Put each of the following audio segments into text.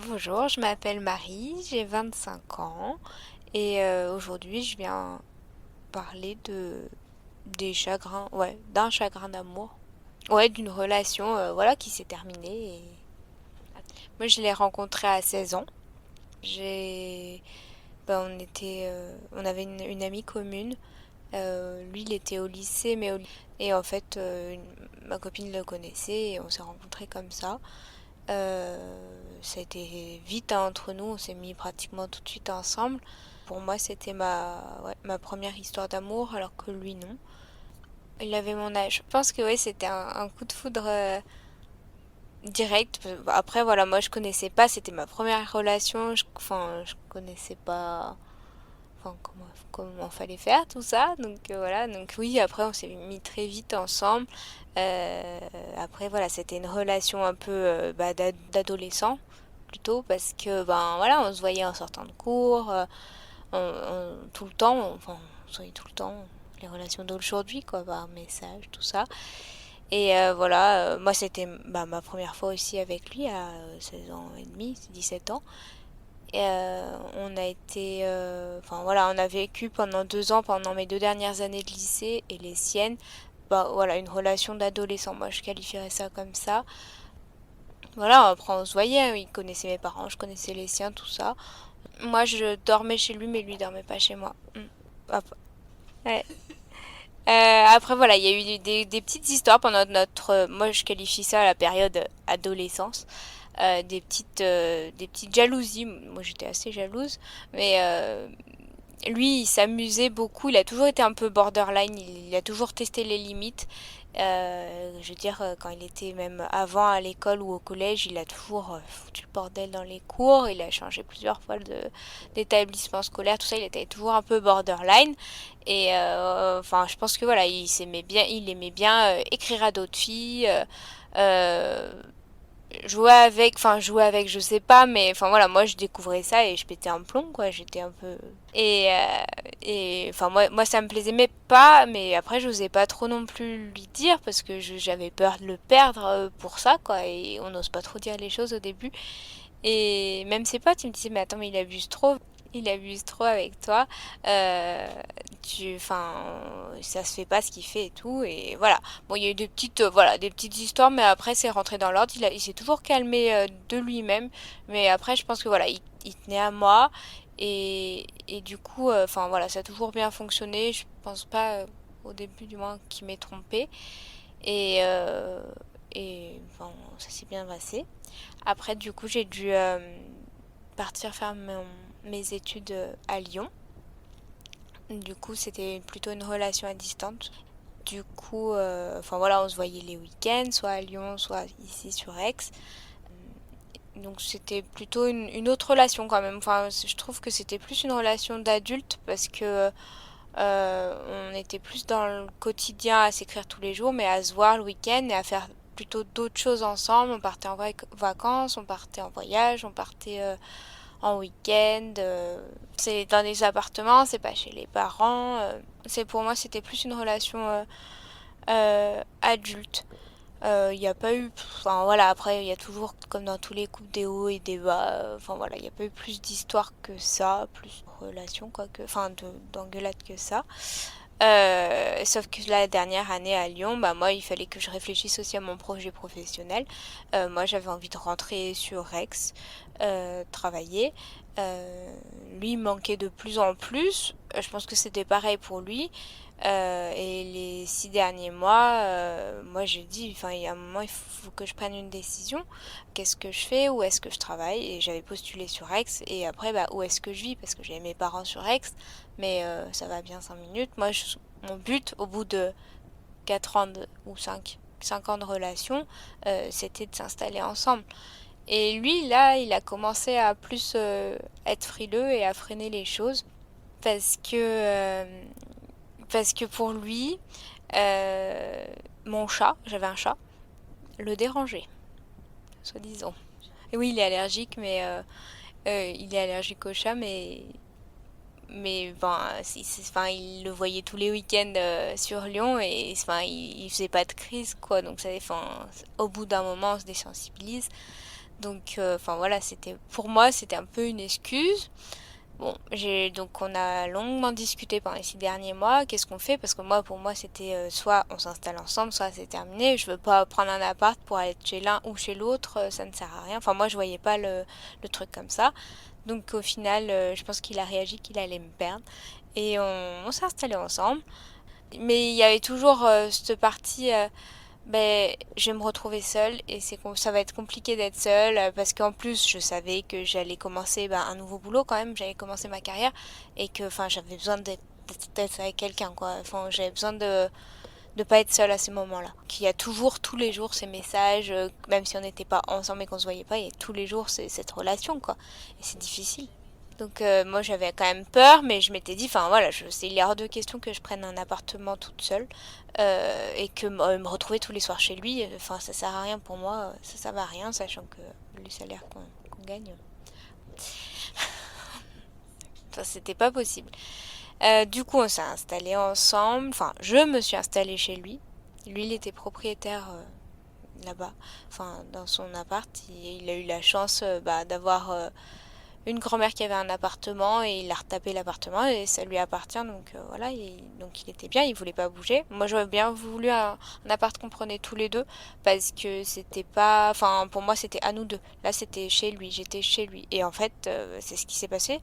Bonjour, je m'appelle Marie, j'ai 25 ans et aujourd'hui je viens parler des chagrins, ouais, d'un chagrin d'amour, ouais, d'une relation, voilà, qui s'est terminée. Moi, je l'ai rencontré à 16 ans. J'ai, on avait une amie commune. Lui, il était au lycée, et en fait, ma copine le connaissait et on s'est rencontrés comme ça. Ça a été vite hein, entre nous, on s'est mis pratiquement tout de suite ensemble. Pour moi, c'était ma première histoire d'amour, alors que lui, non. Il avait mon âge. Je pense que ouais, c'était un coup de foudre direct. Après, voilà, moi, je connaissais pas, c'était ma première relation. Je connaissais pas comment fallait faire tout ça. Donc voilà, donc oui, après, on s'est mis très vite ensemble. Euh, Après, voilà, c'était une relation un peu d'adolescent plutôt parce que ben voilà on se voyait en sortant de cours tout le temps on se voyait tout le temps les relations d'aujourd'hui quoi par message tout ça et voilà moi c'était ma première fois aussi avec lui à 16 ans et demi 17 ans et on a été enfin voilà on a vécu pendant 2 ans pendant mes 2 dernières années de lycée et les siennes bah voilà une relation d'adolescent moi je qualifierais ça comme ça. Voilà, après on se voyait, hein, il connaissait mes parents, je connaissais les siens, tout ça. Moi, je dormais chez lui, mais lui dormait pas chez moi. Hop. Ouais. Après, voilà, il y a eu des petites histoires pendant moi, je qualifie ça la période adolescence. Des petites jalousies. Moi, j'étais assez jalouse. Mais lui, il s'amusait beaucoup. Il a toujours été un peu borderline. Il a toujours testé les limites. Je veux dire, quand il était même avant à l'école ou au collège, il a toujours foutu le bordel dans les cours. Il a changé plusieurs fois d'établissement scolaire, tout ça. Il était toujours un peu borderline. Et enfin, je pense que voilà, il aimait bien écrire à d'autres filles. Euh, Jouer avec, je sais pas, mais enfin voilà, moi je découvrais ça et je pétais un plomb, quoi. J'étais un peu. Enfin, moi ça me plaisait, mais pas, mais après, j'osais pas trop non plus lui dire parce que j'avais peur de le perdre pour ça, quoi. Et on n'ose pas trop dire les choses au début. Et même ses potes, ils me disaient, mais attends, mais il abuse trop avec toi. Euh, enfin, ça se fait pas ce qu'il fait et tout. Et voilà. Bon, il y a eu voilà, des petites histoires, mais après, c'est rentré dans l'ordre. Il s'est toujours calmé de lui-même. Mais après, je pense que voilà, il tenait à moi. Et du coup, enfin voilà, ça a toujours bien fonctionné. Je pense pas, au début du moins, qu'il m'ait trompé. Et, euh, et bon, ça s'est bien passé. Après, du coup, j'ai dû partir faire mes études à Lyon. Du coup, c'était plutôt une relation à distance. Du coup, enfin voilà, on se voyait les week-ends, soit à Lyon, soit ici sur Aix. Donc c'était plutôt une autre relation quand même. Enfin, je trouve que c'était plus une relation d'adulte parce que on était plus dans le quotidien à s'écrire tous les jours, mais à se voir le week-end et à faire plutôt d'autres choses ensemble. On partait en vacances, on partait en voyage, on partait en week-end. C'est dans des appartements, c'est pas chez les parents. C'est pour moi, c'était plus une relation adulte. Il n'y a pas eu, enfin voilà, après il y a toujours, comme dans tous les couples, des hauts et des bas. Enfin voilà, il n'y a pas eu plus d'histoire que ça, plus de relations quoi que, enfin d'engueulades que ça. Sauf que la dernière année à Lyon, bah moi il fallait que je réfléchisse aussi à mon projet professionnel. Moi j'avais envie de rentrer sur Aix, travailler. Lui il manquait de plus en plus. Je pense que c'était pareil pour lui. Et les 6 derniers mois, moi j'ai dit, enfin il y a un moment il faut que je prenne une décision. Qu'est-ce que je fais? Où est-ce que je travaille? Et j'avais postulé sur Aix. Et après, bah, où est-ce que je vis? Parce que j'ai mes parents sur Aix mais ça va bien 5 minutes. Mon but, au bout de 4 ans ou 5 ans de relation, c'était de s'installer ensemble. Et lui, là, il a commencé à plus être frileux et à freiner les choses parce que, euh, parce que pour lui, euh, mon chat, j'avais un chat, le dérangeait, soi-disant. Et oui, il est allergique, mais il est allergique au chat, mais ben, enfin, il le voyait tous les week-ends sur Lyon et enfin, il faisait pas de crise quoi. Donc ça, enfin, au bout d'un moment, on se désensibilise. Donc, enfin voilà, pour moi, c'était un peu une excuse. Bon, donc on a longuement discuté pendant les 6 derniers mois. Qu'est-ce qu'on fait? Parce que moi, pour moi, c'était soit on s'installe ensemble, soit c'est terminé. Je veux pas prendre un appart pour aller chez l'un ou chez l'autre, ça ne sert à rien. Enfin, moi, je voyais pas le truc comme ça. Donc au final, je pense qu'il a réagi qu'il allait me perdre. Et on s'est installé ensemble. Mais il y avait toujours cette partie, ben, je vais me retrouver seule et ça va être compliqué d'être seule parce qu'en plus je savais que j'allais commencer un nouveau boulot quand même, j'allais commencer ma carrière et que enfin j'avais besoin d'être avec quelqu'un quoi. Enfin j'avais besoin de pas être seule à ces moments-là. Qu'il y a toujours tous les jours ces messages, même si on n'était pas ensemble et qu'on se voyait pas, il y a tous les jours cette relation quoi. Et c'est difficile. Donc moi j'avais quand même peur, mais je m'étais dit, enfin voilà, il est hors de question que je prenne un appartement toute seule et que me retrouver tous les soirs chez lui, enfin ça sert à rien pour moi, ça sert à rien, sachant que le salaire qu'on gagne, enfin c'était pas possible. Du coup on s'est installé ensemble, enfin je me suis installée chez lui. Lui il était propriétaire là-bas, enfin dans son appart, il a eu la chance d'avoir une grand-mère qui avait un appartement et il a retapé l'appartement et ça lui appartient donc voilà donc il était bien, il voulait pas bouger. Moi j'aurais bien voulu un appart qu'on prenait tous les deux parce que c'était pas, enfin pour moi c'était à nous deux. Là c'était chez lui, j'étais chez lui et en fait c'est ce qui s'est passé,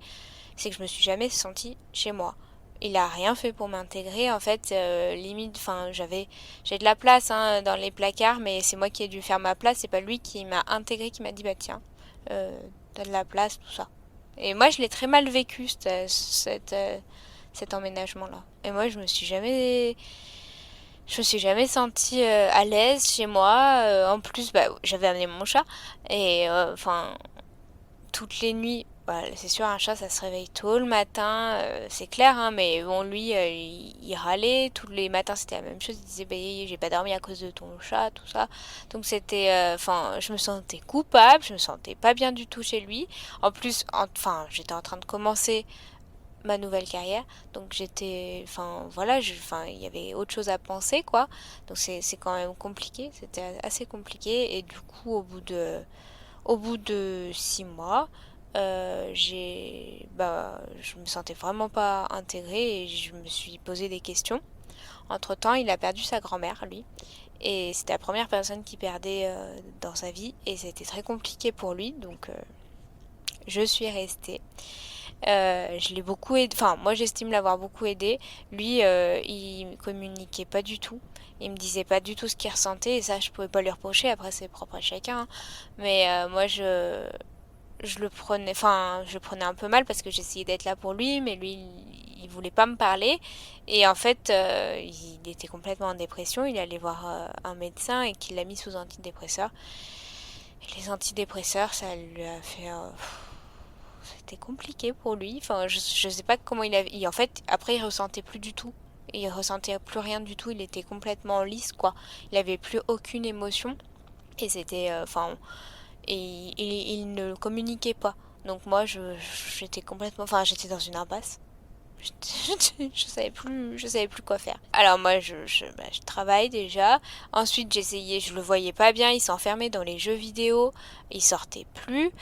c'est que je me suis jamais sentie chez moi. Il a rien fait pour m'intégrer en fait, limite, enfin j'ai de la place hein, dans les placards mais c'est moi qui ai dû faire ma place, c'est pas lui qui m'a intégré, qui m'a dit bah tiens t'as de la place, tout ça. Et moi, je l'ai très mal vécu, cet emménagement-là. Et moi, je me suis jamais sentie à l'aise chez moi. En plus, bah, j'avais amené mon chat. Et enfin, toutes les nuits, bah, c'est sûr, un chat, ça se réveille tôt le matin, c'est clair, hein, mais bon, lui, il râlait. Tous les matins, c'était la même chose. Il disait, bah, j'ai pas dormi à cause de ton chat, tout ça. Donc c'était, enfin, je me sentais coupable, je me sentais pas bien du tout chez lui. En plus, enfin, j'étais en train de commencer ma nouvelle carrière, donc enfin, voilà, enfin, il y avait autre chose à penser, quoi. Donc c'est quand même compliqué, c'était assez compliqué. Et du coup, au bout de 6 mois, je me sentais vraiment pas intégrée et je me suis posé des questions. Entre-temps, il a perdu sa grand-mère, lui. Et c'était la première personne qu'il perdait dans sa vie. Et c'était très compliqué pour lui. Donc, je suis restée. Je l'ai beaucoup aidé. Enfin, moi, j'estime l'avoir beaucoup aidé. Lui, il communiquait pas du tout. Il me disait pas du tout ce qu'il ressentait. Et ça, je pouvais pas lui reprocher. Après, c'est propre à chacun, hein. Mais moi, je le prenais un peu mal parce que j'essayais d'être là pour lui, mais lui, il voulait pas me parler. Et en fait, il était complètement en dépression. Il allait voir un médecin et qu'il l'a mis sous antidépresseurs. Et les antidépresseurs, ça lui a fait. C'était compliqué pour lui. Enfin, je sais pas comment il avait. En fait, après, il ressentait plus du tout. Il ressentait plus rien du tout. Il était complètement lisse, quoi. Il avait plus aucune émotion. Et c'était. Enfin, et il ne communiquait pas. Donc moi, j'étais complètement, enfin, j'étais dans une impasse. Je savais plus quoi faire. Alors moi, je travaille déjà. Ensuite, j'essayais, je le voyais pas bien. Il s'enfermait dans les jeux vidéo. Il sortait plus.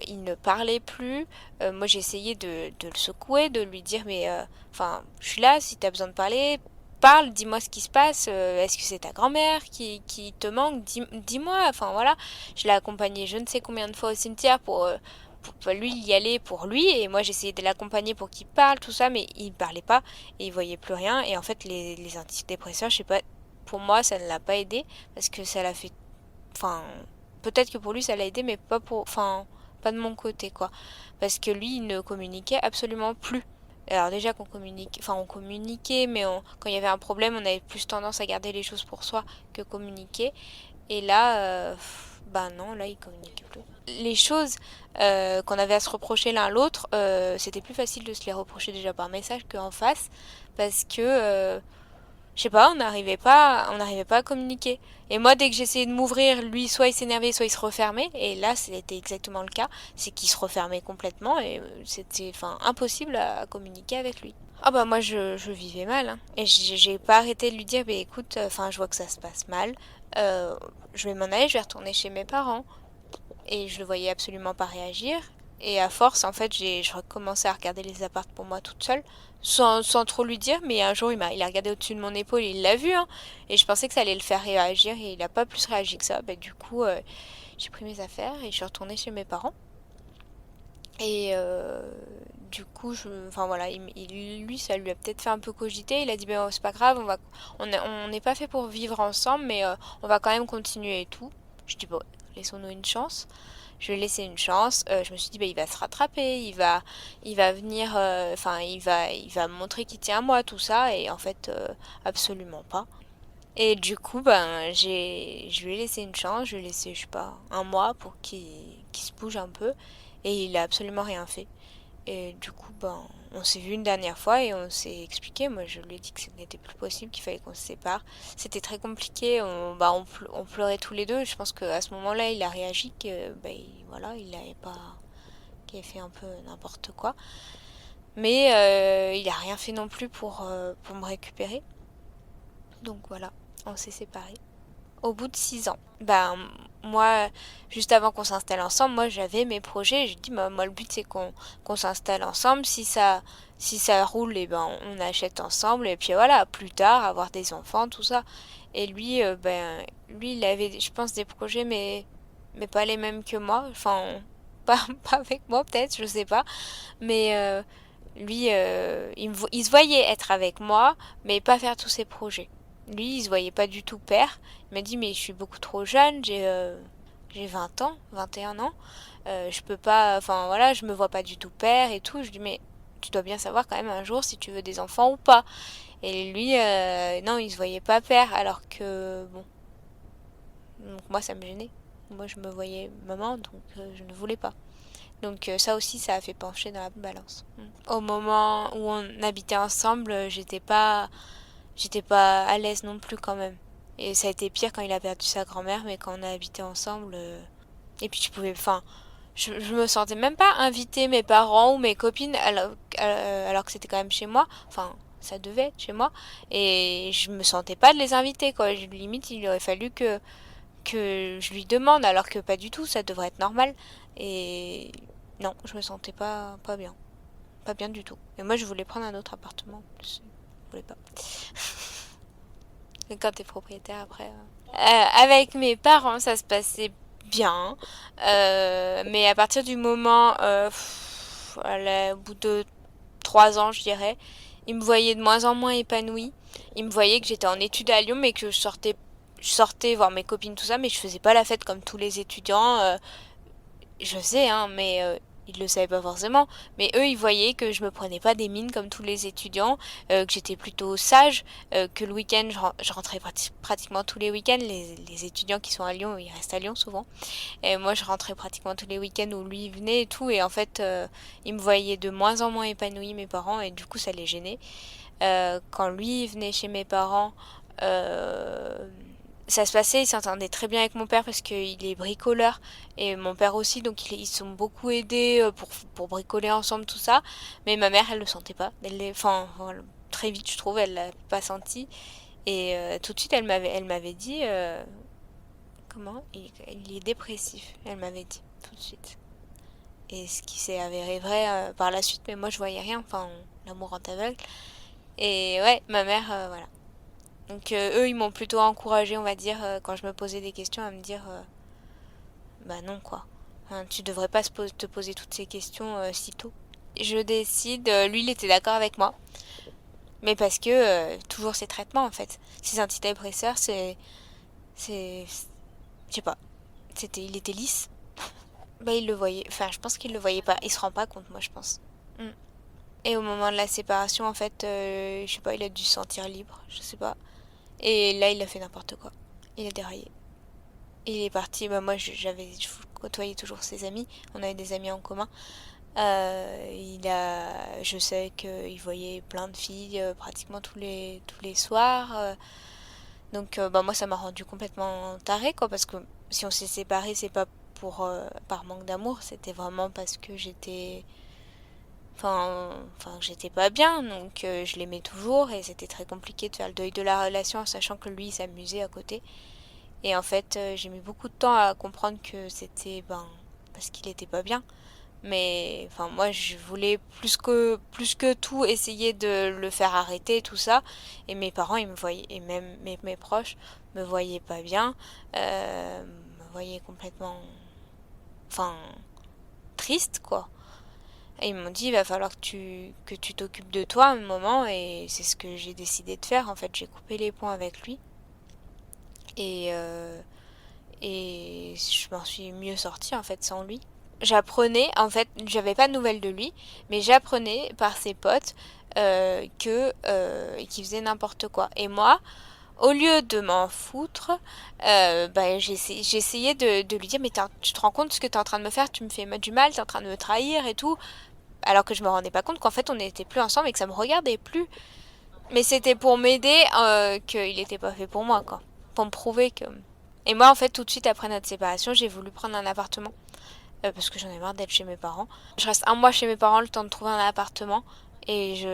Il ne parlait plus. Moi, j'essayais de le secouer, de lui dire, mais, enfin, je suis là. Si t'as besoin de parler, parle. Dis-moi ce qui se passe. Est-ce que c'est ta grand-mère qui te manque? Dis-moi. Enfin voilà. Je l'ai accompagné je ne sais combien de fois au cimetière pour lui y aller pour lui et moi j'essayais de l'accompagner pour qu'il parle tout ça mais il parlait pas et il voyait plus rien et en fait les antidépresseurs je sais pas, pour moi ça ne l'a pas aidé parce que ça l'a fait, enfin peut-être que pour lui ça l'a aidé mais pas de mon côté quoi, parce que lui il ne communiquait absolument plus. Alors déjà qu'on communique, enfin on communiquait mais quand il y avait un problème on avait plus tendance à garder les choses pour soi que communiquer. Et là, bah non, là, ils communiquaient plus. Les choses qu'on avait à se reprocher l'un l'autre, c'était plus facile de se les reprocher déjà par message qu'en face, parce que, je sais pas, on n'arrivait pas à communiquer. Et moi, dès que j'essayais de m'ouvrir, lui, soit il s'énervait, soit il se refermait. Et là, c'était exactement le cas. C'est qu'il se refermait complètement et c'était, enfin, impossible à communiquer avec lui. Ah bah moi je vivais mal hein. Et j'ai pas arrêté de lui dire bah écoute enfin je vois que ça se passe mal, je vais m'en aller, je vais retourner chez mes parents. et je le voyais absolument pas réagir. Et à force, en fait, je recommençais à regarder les apparts pour moi toute seule, sans trop lui dire, mais un jour, il a regardé au-dessus de mon épaule, et il l'a vu, hein, et je pensais que ça allait le faire réagir, et il a pas plus réagi que ça. Bah, du coup, j'ai pris mes affaires et je suis retournée chez mes parents. Et du coup, enfin voilà, lui, ça lui a peut-être fait un peu cogiter. Il a dit, ben c'est pas grave, on n'est pas fait pour vivre ensemble, mais on va quand même continuer et tout. Je dis, bon, laissons-nous une chance. Je lui ai laissé une chance. Je me suis dit, bah, il va se rattraper, il va venir, enfin, il va me montrer qu'il tient à moi, tout ça. Et en fait, absolument pas. Et du coup, ben, je lui ai laissé une chance. Je lui ai laissé, je sais pas, un mois pour qu'il se bouge un peu. Et il a absolument rien fait. Et du coup, ben, on s'est vu une dernière fois et on s'est expliqué. Moi, je lui ai dit que ce n'était plus possible, qu'il fallait qu'on se sépare. C'était très compliqué. On pleurait tous les deux. Je pense qu'à ce moment-là, il a réagi que, ben, voilà, il avait pas, qu'il avait fait un peu n'importe quoi. Mais il a rien fait non plus pour me récupérer. Donc voilà, on s'est séparés. Au bout de 6 ans. Ben, moi, juste avant qu'on s'installe ensemble, moi j'avais mes projets. Je dis, moi le but c'est qu'on s'installe ensemble. Si ça roule, et ben on achète ensemble. Et puis voilà, plus tard, avoir des enfants, tout ça. Et lui, lui il avait, je pense, des projets, mais pas les mêmes que moi. Enfin, pas avec moi peut-être, je sais pas. Mais lui, il se voyait être avec moi, mais pas faire tous ses projets. Lui, il se voyait pas du tout père. Il m'a dit, mais je suis beaucoup trop jeune, j'ai 20 ans, 21 ans. Je peux pas, enfin voilà, je me vois pas du tout père et tout. Je dis, mais tu dois bien savoir quand même un jour si tu veux des enfants ou pas. Et lui, non, il se voyait pas père, alors que, bon, donc moi ça me gênait. Moi je me voyais maman, donc je ne voulais pas. Donc ça aussi, ça a fait pencher dans la balance. Au moment où on habitait ensemble, j'étais pas à l'aise non plus quand même. Et ça a été pire quand il a perdu sa grand-mère, mais quand on a habité ensemble, et puis je pouvais, enfin, je me sentais même pas inviter mes parents ou mes copines alors que c'était quand même chez moi. Enfin, ça devait être chez moi. Et je me sentais pas de les inviter, quoi. Limite, il aurait fallu que je lui demande, alors que pas du tout, ça devrait être normal. Et non, je me sentais pas bien. Pas bien du tout. Et moi, je voulais prendre un autre appartement. Je voulais pas. Et quand t'es propriétaire après. Avec mes parents, ça se passait bien. Mais à partir du moment, au bout de 3 ans, je dirais, ils me voyaient de moins en moins épanouie. Ils me voyaient que j'étais en études à Lyon, mais que je sortais voir mes copines, tout ça, mais je faisais pas la fête comme tous les étudiants. Je sais, hein, mais ils le savaient pas forcément. Mais eux, ils voyaient que je me prenais pas des mines comme tous les étudiants, que j'étais plutôt sage, que le week-end, je rentrais pratiquement tous les week-ends. Les étudiants qui sont à Lyon, ils restent à Lyon souvent. Et moi, je rentrais pratiquement tous les week-ends où lui venait et tout. Et en fait, ils me voyaient de moins en moins épanouie, mes parents, et du coup, ça les gênait. Quand lui venait chez mes parents, euh, ça se passait, il s'entendait très bien avec mon père parce qu'il est bricoleur et mon père aussi, donc ils se sont beaucoup aidés pour bricoler ensemble tout ça. Mais ma mère, elle le sentait pas. Enfin, voilà, très vite, je trouve, elle l'a pas senti. Et tout de suite, elle m'avait dit, comment? Il est dépressif. Elle m'avait dit tout de suite. Et ce qui s'est avéré vrai par la suite, mais moi je voyais rien. Enfin, l'amour rend aveugle. Et ouais, ma mère, voilà. Donc eux, ils m'ont plutôt encouragé, on va dire, quand je me posais des questions, à me dire, bah non quoi. Enfin, tu devrais pas te poser toutes ces questions si tôt. Je décide, lui il était d'accord avec moi, mais parce que toujours ces traitements en fait. Ces antidépresseurs, je sais pas, il était lisse. Bah il le voyait, enfin je pense qu'il le voyait pas, il se rend pas compte moi je pense. Mm. Et au moment de la séparation en fait, je sais pas, il a dû se sentir libre, je sais pas. Et là il a fait n'importe quoi. Il a déraillé. Il est parti, bah moi je côtoyais toujours ses amis, on avait des amis en commun. Je sais qu'il voyait plein de filles pratiquement tous les soirs. Donc bah moi ça m'a rendu complètement tarée quoi, parce que si on s'est séparés c'est pas par manque d'amour, c'était vraiment parce que j'étais pas bien, donc je l'aimais toujours et c'était très compliqué de faire le deuil de la relation en sachant que lui il s'amusait à côté. Et en fait, j'ai mis beaucoup de temps à comprendre que c'était parce qu'il était pas bien. Mais enfin moi je voulais plus que tout essayer de le faire arrêter tout ça. Et mes parents ils me voyaient, et même mes proches me voyaient pas bien, me voyaient complètement enfin triste quoi. Et ils m'ont dit il va falloir que tu t'occupes de toi un moment, et c'est ce que j'ai décidé de faire en fait. J'ai coupé les ponts avec lui, et je m'en suis mieux sortie en fait sans lui. J'apprenais, en fait, j'avais pas de nouvelles de lui, mais j'apprenais par ses potes qu'il faisait n'importe quoi. Et moi, au lieu de m'en foutre, j'essayais de lui dire, mais tu te rends compte de ce que tu es en train de me faire, tu me fais du mal, tu es en train de me trahir et tout. Alors que je me rendais pas compte qu'en fait on n'était plus ensemble et que ça me regardait plus. Mais c'était pour m'aider, qu'il était pas fait pour moi, quoi. Pour me prouver que... Et moi, en fait, tout de suite après notre séparation, j'ai voulu prendre un appartement, parce que j'en ai marre d'être chez mes parents. Je reste un mois chez mes parents, le temps de trouver un appartement, et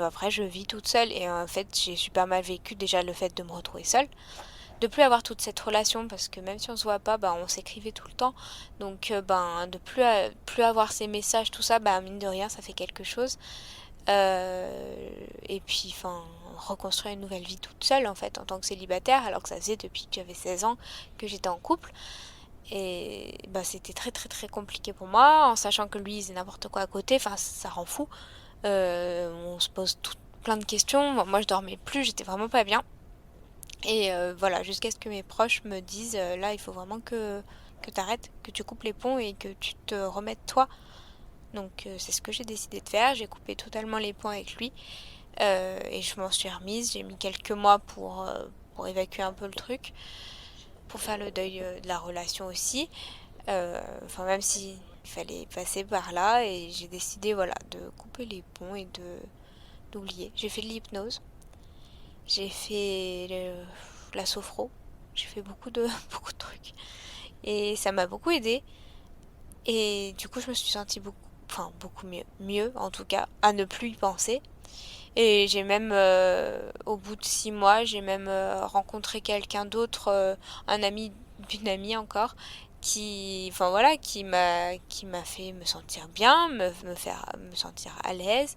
après je vis toute seule. Et en fait j'ai super mal vécu déjà le fait de me retrouver seule, de plus avoir toute cette relation, parce que même si on se voit pas, on s'écrivait tout le temps. Donc de plus avoir ces messages, tout ça, mine de rien ça fait quelque chose. Et puis enfin reconstruire une nouvelle vie toute seule en fait en tant que célibataire, alors que ça faisait depuis que j'avais 16 ans que j'étais en couple. Et c'était très très très compliqué pour moi, en sachant que lui il faisait n'importe quoi à côté, enfin ça rend fou. On se pose plein de questions, moi je dormais plus, j'étais vraiment pas bien. Et voilà, jusqu'à ce que mes proches me disent, là il faut vraiment que t'arrêtes, que tu coupes les ponts et que tu te remettes toi. Donc c'est ce que j'ai décidé de faire, j'ai coupé totalement les ponts avec lui, et je m'en suis remise. J'ai mis quelques mois pour évacuer un peu le truc, pour faire le deuil de la relation aussi. Enfin même si il fallait passer par là, et j'ai décidé voilà de couper les ponts et d'oublier. J'ai fait de l'hypnose, j'ai fait la sophro, j'ai fait beaucoup de beaucoup de trucs, et ça m'a beaucoup aidé. Et du coup je me suis sentie beaucoup mieux en tout cas, à ne plus y penser. Et j'ai même, au bout de 6 mois, j'ai même rencontré quelqu'un d'autre, un ami d'une amie encore, enfin voilà, qui m'a fait me sentir bien, me faire me sentir à l'aise.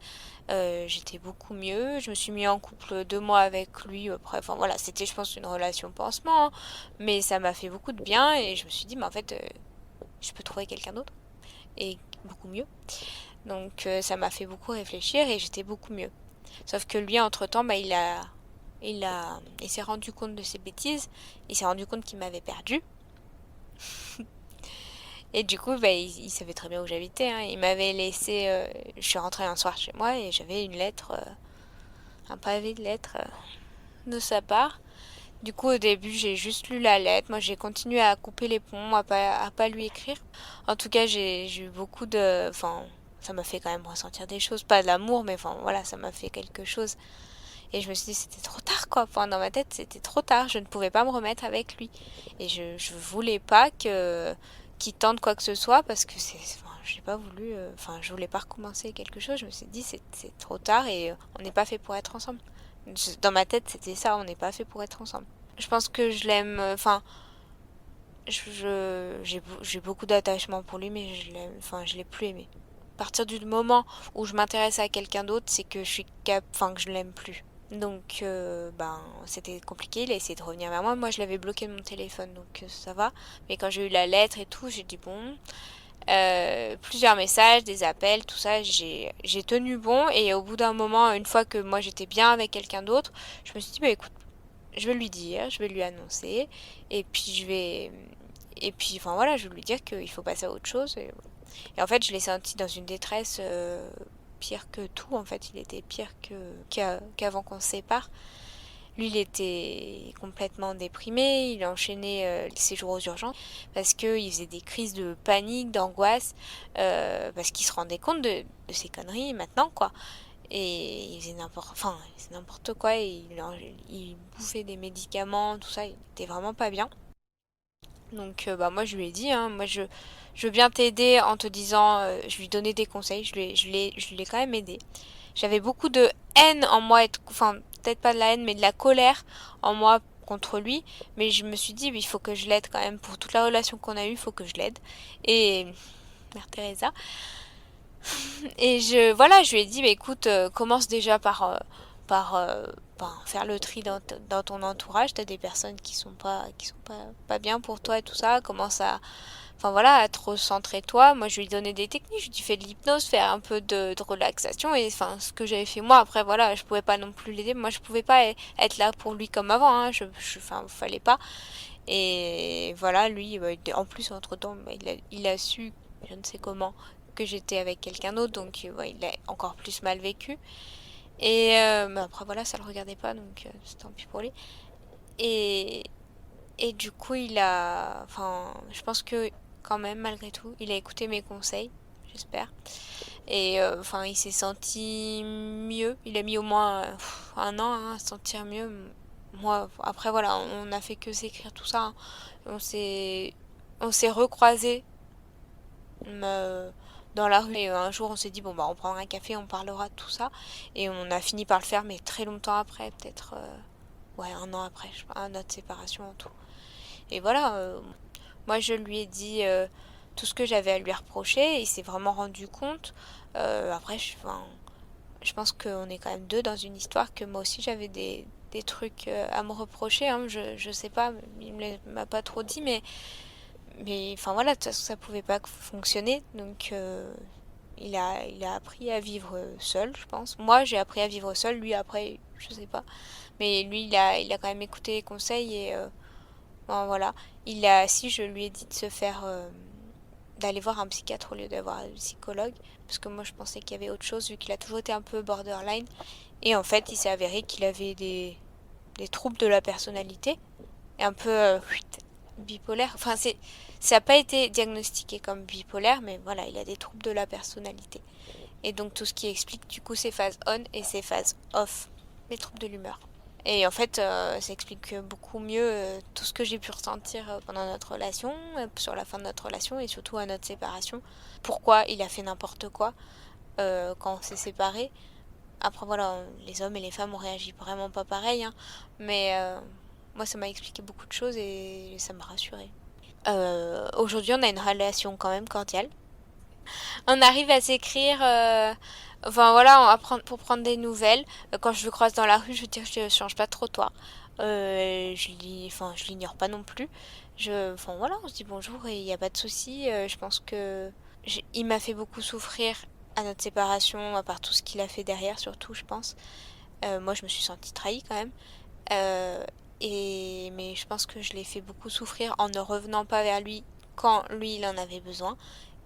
J'étais beaucoup mieux. Je me suis mis en couple 2 mois avec lui. Après, enfin voilà, c'était je pense une relation pansement, hein, mais ça m'a fait beaucoup de bien, et je me suis dit, mais en fait, je peux trouver quelqu'un d'autre et beaucoup mieux. Donc ça m'a fait beaucoup réfléchir, et j'étais beaucoup mieux. Sauf que lui, entre-temps, il s'est rendu compte de ses bêtises. Il s'est rendu compte qu'il m'avait perdu. Et du coup, il savait très bien où j'habitais, hein. Il m'avait laissé... je suis rentrée un soir chez moi, et j'avais une lettre, un pavé de lettres, de sa part. Du coup, au début, j'ai juste lu la lettre. Moi, j'ai continué à couper les ponts, à pas lui écrire. En tout cas, j'ai eu beaucoup de... Enfin, ça m'a fait quand même ressentir des choses. Pas de l'amour, mais enfin, voilà, ça m'a fait quelque chose. Et je me suis dit, c'était trop tard, quoi. Enfin, dans ma tête, c'était trop tard. Je ne pouvais pas me remettre avec lui. Et je voulais pas qu'il tente quoi que ce soit, parce que enfin, j'ai pas voulu, enfin, je voulais pas recommencer quelque chose. Je me suis dit, c'est trop tard, et on n'est pas fait pour être ensemble. Dans ma tête, c'était ça, on n'est pas fait pour être ensemble. Je pense que je l'aime, enfin, j'ai beaucoup d'attachement pour lui, mais je l'ai plus aimé. À partir du moment où je m'intéresse à quelqu'un d'autre, c'est que que je l'aime plus. Donc, c'était compliqué. Il a essayé de revenir vers moi. Moi, je l'avais bloqué de mon téléphone, donc ça va. Mais quand j'ai eu la lettre et tout, j'ai dit bon. Plusieurs messages, des appels, tout ça, j'ai tenu bon. Et au bout d'un moment, une fois que moi j'étais bien avec quelqu'un d'autre, je me suis dit, écoute, je vais lui dire, je vais lui annoncer. Et puis, enfin voilà, je vais lui dire qu'il faut passer à autre chose. Et en fait, je l'ai senti dans une détresse, pire que tout. En fait, il était pire qu'avant qu'on se sépare. Lui, il était complètement déprimé, il enchaînait les séjours aux urgences parce qu'il faisait des crises de panique, d'angoisse, parce qu'il se rendait compte de ses conneries maintenant, quoi. Et il faisait n'importe quoi, et il bouffait des médicaments, tout ça, il était vraiment pas bien. Donc moi je lui ai dit, hein, moi je veux bien t'aider en te disant, je lui donnais des conseils, je l'ai quand même aidé. J'avais beaucoup de haine en moi, enfin peut-être pas de la haine, mais de la colère en moi contre lui, mais je me suis dit, il faut que je l'aide quand même. Pour toute la relation qu'on a eue, il faut que je l'aide. Et Mère Teresa. Et voilà, je lui ai dit, bah, écoute, commence déjà par faire le tri dans ton entourage. T'as des personnes qui sont pas bien pour toi et tout ça. Commence enfin voilà, à te recentrer toi. Moi, je lui ai donné des techniques. Je lui ai dit, fais de l'hypnose, faire un peu de relaxation. Et enfin, ce que j'avais fait moi, après, voilà, je pouvais pas non plus l'aider. Moi, je pouvais pas être là pour lui comme avant, hein. Enfin, fallait pas. Et voilà, lui, en plus, entre-temps, il a su, je ne sais comment, que j'étais avec quelqu'un d'autre, donc il a encore plus mal vécu. Et mais après, voilà, ça le regardait pas, donc c'est tant pis pour lui. Et, et du coup, enfin, je pense que quand même, malgré tout, il a écouté mes conseils, j'espère. Et enfin, il s'est senti mieux. Il a mis au moins 1 an, hein, à se sentir mieux. Moi, après, voilà, on a fait que s'écrire tout ça, hein. On s'est, on s'est recroisés euh, dans la rue et un jour on s'est dit bon bah on prendra un café, on parlera de tout ça et on a fini par le faire mais très longtemps après, peut-être ouais 1 an après, je sais pas, notre séparation en tout. Et voilà, moi je lui ai dit tout ce que j'avais à lui reprocher et il s'est vraiment rendu compte. Après enfin, je pense qu'on est quand même deux dans une histoire, que moi aussi j'avais des trucs à me reprocher, hein. Je sais pas, il m'a pas trop dit, mais enfin voilà, de toute façon ça pouvait pas fonctionner, donc il a appris à vivre seul, je pense. Moi j'ai appris à vivre seul, lui après, je sais pas. Mais lui il a quand même écouté les conseils et bon, voilà. Si je lui ai dit de se faire, d'aller voir un psychiatre au lieu d'avoir un psychologue, parce que moi je pensais qu'il y avait autre chose vu qu'il a toujours été un peu borderline. Et en fait il s'est avéré qu'il avait des troubles de la personnalité, et un peu bipolaire. Enfin, ça n'a pas été diagnostiqué comme bipolaire, mais voilà, il a des troubles de la personnalité. Et donc tout ce qui explique du coup ses phases on et ses phases off, les troubles de l'humeur. Et en fait, ça explique beaucoup mieux tout ce que j'ai pu ressentir pendant notre relation, sur la fin de notre relation et surtout à notre séparation. Pourquoi il a fait n'importe quoi quand on s'est séparés. Après voilà, les hommes et les femmes ont réagi vraiment pas pareil, hein, mais moi ça m'a expliqué beaucoup de choses et ça m'a rassurée. Aujourd'hui on a une relation quand même cordiale. On arrive à s'écrire, enfin voilà, pour prendre des nouvelles. Quand je le croise dans la rue, je veux dire, je change pas de trottoir. Je l'ignore pas non plus. Enfin voilà, on se dit bonjour et il n'y a pas de souci. Je pense que il m'a fait beaucoup souffrir à notre séparation, à part tout ce qu'il a fait derrière, surtout, je pense. Moi, je me suis sentie trahie quand même. Euh, mais je pense que je l'ai fait beaucoup souffrir en ne revenant pas vers lui quand lui, il en avait besoin.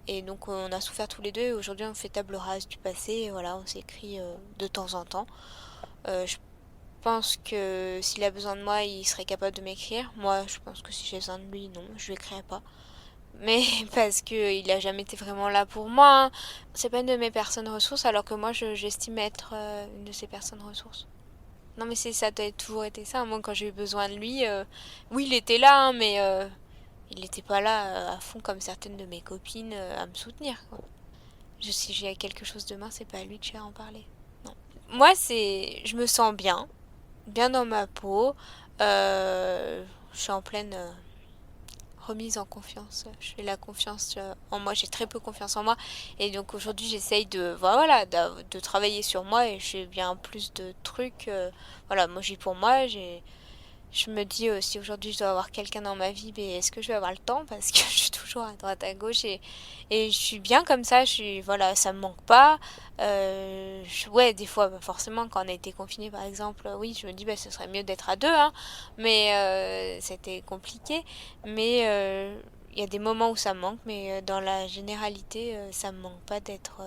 Et donc on a souffert tous les deux et aujourd'hui on fait table rase du passé et voilà, on s'écrit de temps en temps. Je pense que s'il a besoin de moi, il serait capable de m'écrire. Moi, je pense que si j'ai besoin de lui, non, je lui écrirai pas. Mais parce que il a jamais été vraiment là pour moi, hein. C'est pas une de mes personnes ressources alors que moi j'estime être une de ces personnes ressources. Non mais ça a toujours été ça. Moi quand j'ai eu besoin de lui, oui il était là, hein, mais il n'était pas là à fond comme certaines de mes copines à me soutenir, quoi. Si j'ai quelque chose demain, c'est pas à lui que j'ai à en parler. Non. Moi, je me sens bien, bien dans ma peau. Je suis en pleine remise en confiance. Je fais la confiance en moi. J'ai très peu confiance en moi. Et donc aujourd'hui, j'essaye voilà, de travailler sur moi et j'ai bien plus de trucs. Voilà, moi j'ai pour moi, je me dis si aujourd'hui je dois avoir quelqu'un dans ma vie, mais est-ce que je vais avoir le temps parce que je suis toujours à droite à gauche et je suis bien comme ça, voilà, ça me manque pas. Ouais, des fois, bah, forcément, quand on a été confiné par exemple, oui, je me dis bah ce serait mieux d'être à deux, hein, mais c'était compliqué. Mais il y a des moments où ça me manque, mais dans la généralité, ça me manque pas d'être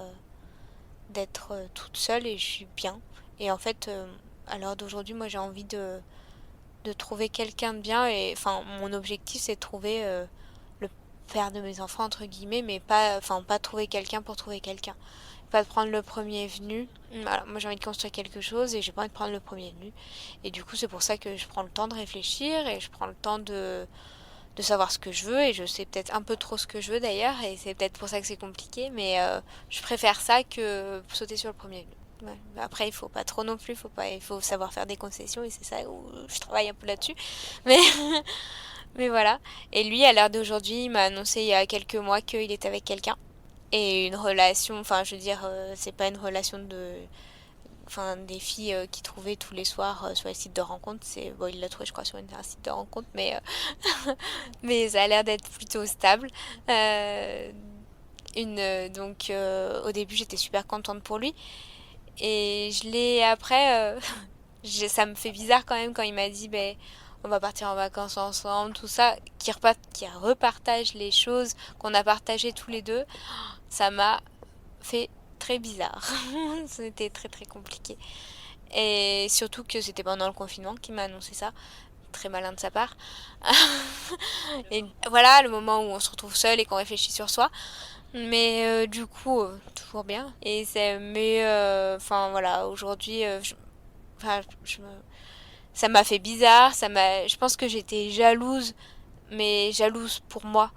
toute seule et je suis bien. Et en fait, à l'heure d'aujourd'hui, moi j'ai envie de trouver quelqu'un de bien et enfin mon objectif c'est de trouver le père de mes enfants entre guillemets, mais pas trouver quelqu'un pour trouver quelqu'un, pas de prendre le premier venu. Voilà, moi j'ai envie de construire quelque chose et j'ai pas envie de prendre le premier venu et du coup c'est pour ça que je prends le temps de réfléchir et je prends le temps de savoir ce que je veux et je sais peut-être un peu trop ce que je veux d'ailleurs et c'est peut-être pour ça que c'est compliqué, mais je préfère ça que sauter sur le premier venu. Ouais. Après, il faut pas trop non plus, il faut savoir faire des concessions et c'est ça où je travaille un peu là-dessus. Mais, mais voilà. Et lui, à l'heure d'aujourd'hui, il m'a annoncé il y a quelques mois qu'il était avec quelqu'un. Et une relation, enfin, je veux dire, c'est pas une relation de. Enfin, des filles qui trouvaient tous les soirs sur les sites de rencontres. C'est, bon, il l'a trouvé, je crois, sur un site de rencontre, mais ça a l'air d'être plutôt stable. Euh, au début, j'étais super contente pour lui. Et je l'ai après, ça me fait bizarre quand même quand il m'a dit, ben, on va partir en vacances ensemble, tout ça, qui repartage les choses qu'on a partagées tous les deux. Ça m'a fait très bizarre. C'était très très compliqué. Et surtout que c'était pendant le confinement qu'il m'a annoncé ça. Très malin de sa part. Et voilà, le moment où on se retrouve seul et qu'on réfléchit sur soi. Mais du coup, toujours bien. Enfin voilà, aujourd'hui, enfin, ça m'a fait bizarre. Je pense que j'étais jalouse, mais jalouse pour moi.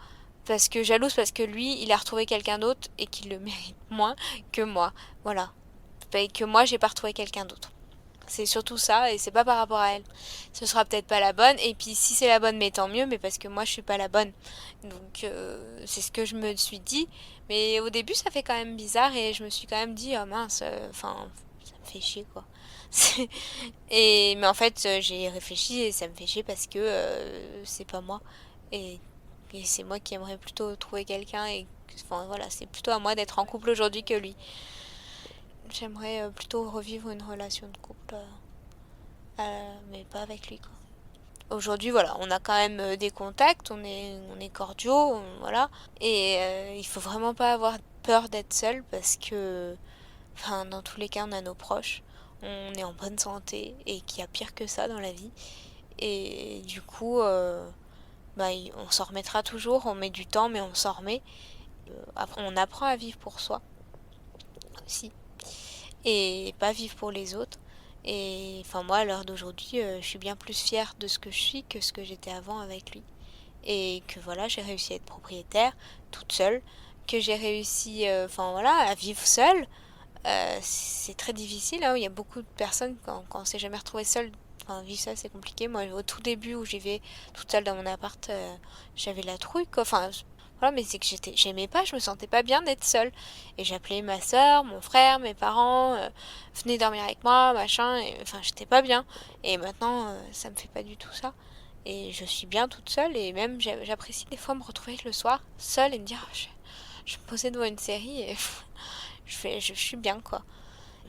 Jalouse parce que lui, il a retrouvé quelqu'un d'autre et qu'il le mérite moins que moi. Voilà. Et que moi, j'ai pas retrouvé quelqu'un d'autre. C'est surtout ça, et c'est pas par rapport à elle. Ce sera peut-être pas la bonne, et puis si c'est la bonne, mais tant mieux, mais parce que moi je suis pas la bonne. Donc c'est ce que je me suis dit. Mais au début ça fait quand même bizarre, et je me suis quand même dit, oh mince, enfin, ça me fait chier quoi. Mais en fait j'ai réfléchi, et ça me fait chier parce que c'est pas moi. Et, et c'est moi qui aimerais plutôt trouver quelqu'un, et enfin voilà, c'est plutôt à moi d'être en couple aujourd'hui que lui. J'aimerais plutôt revivre une relation de couple, mais pas avec lui, quoi. Aujourd'hui, voilà, on a quand même des contacts, on est cordiaux, voilà. Et il faut vraiment pas avoir peur d'être seul parce que, enfin, dans tous les cas, on a nos proches, on est en bonne santé et qu'il y a pire que ça dans la vie. Et du coup, bah, on s'en remettra toujours, on met du temps, mais on s'en remet. Après, on apprend à vivre pour soi aussi et pas vivre pour les autres. Et enfin moi à l'heure d'aujourd'hui, je suis bien plus fière de ce que je suis que ce que j'étais avant avec lui. Et que voilà, j'ai réussi à être propriétaire toute seule, que j'ai réussi enfin voilà, à vivre seule. C'est très difficile, hein. Il y a beaucoup de personnes quand on s'est jamais retrouvé seule. Enfin, vivre seule, c'est compliqué. Moi, au tout début où j'y vais toute seule dans mon appart, j'avais la trouille, quoi. Enfin, voilà, mais c'est que j'aimais pas, je me sentais pas bien d'être seule. Et j'appelais ma soeur, mon frère, mes parents, venez dormir avec moi, machin. Et, enfin, j'étais pas bien. Et maintenant, ça me fait pas du tout ça. Et je suis bien toute seule. Et même, j'apprécie des fois me retrouver le soir, seule, et me dire, je me posais devant une série et je suis bien, quoi.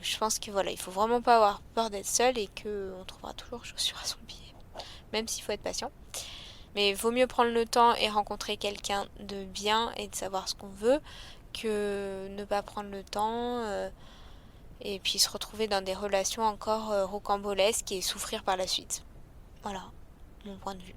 Je pense que voilà, il faut vraiment pas avoir peur d'être seul et que on trouvera toujours chaussure à son pied. Même s'il faut être patient. Mais vaut mieux prendre le temps et rencontrer quelqu'un de bien et de savoir ce qu'on veut que ne pas prendre le temps et puis se retrouver dans des relations encore rocambolesques et souffrir par la suite. Voilà, mon point de vue.